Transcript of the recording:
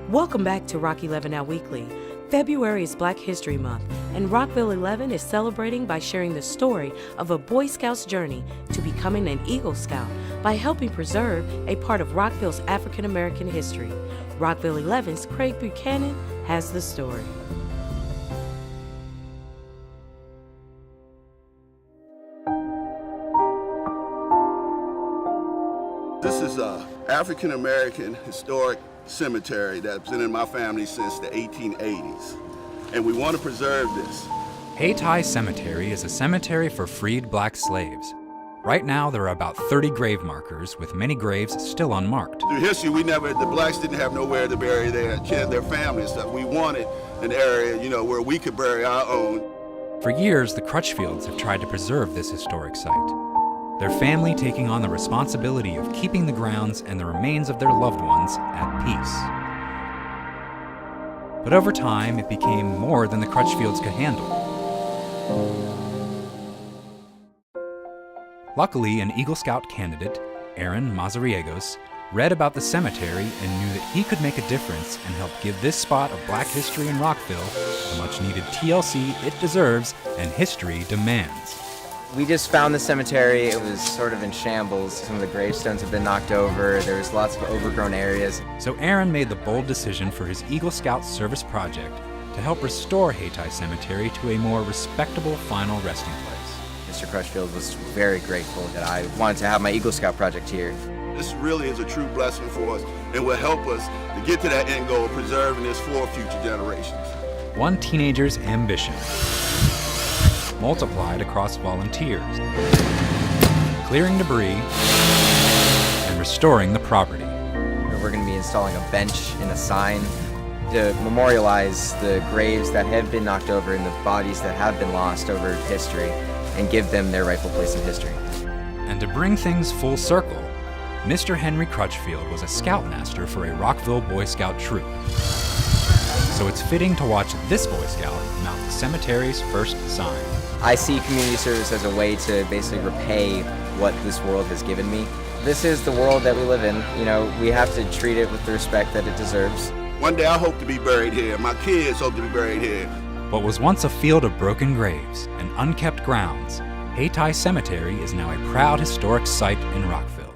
Welcome back to Rock 11 Now Weekly. February is Black History Month, and Rockville 11 is celebrating by sharing the story of a Boy Scout's journey to becoming an Eagle Scout by helping preserve a part of Rockville's African American history. Rockville 11's Craig Buchanan has the story. This is an African American historic cemetery that's been in my family since the 1880s, and we want to preserve this. Haiti Cemetery is a cemetery for freed black slaves. Right now, there are about 30 grave markers, with many graves still unmarked. Through history, the blacks didn't have nowhere to bury their families, so we wanted an area, where we could bury our own. For years, the Crutchfields have tried to preserve this historic site, their family taking on the responsibility of keeping the grounds and the remains of their loved ones at peace. But over time, it became more than the Crutchfields could handle. Luckily, an Eagle Scout candidate, Aaron Mazariegos, read about the cemetery and knew that he could make a difference and help give this spot of black history in Rockville the much-needed TLC it deserves and history demands. We just found the cemetery. It was sort of in shambles. Some of the gravestones have been knocked over. There was lots of overgrown areas. So Aaron made the bold decision for his Eagle Scout service project to help restore Haiti Cemetery to a more respectable final resting place. Mr. Crutchfield was very grateful that I wanted to have my Eagle Scout project here. This really is a true blessing for us and will help us to get to that end goal, preserving this for future generations. One teenager's ambition multiplied across volunteers, clearing debris and restoring the property. We're going to be installing a bench and a sign to memorialize the graves that have been knocked over and the bodies that have been lost over history and give them their rightful place in history. And to bring things full circle, Mr. Henry Crutchfield was a scoutmaster for a Rockville Boy Scout troop. So it's fitting to watch this Boy Scout mount the cemetery's first sign. I see community service as a way to basically repay what this world has given me. This is the world that we live in. We have to treat it with the respect that it deserves. One day I hope to be buried here. My kids hope to be buried here. What was once a field of broken graves and unkept grounds, Haiti Cemetery is now a proud historic site in Rockville.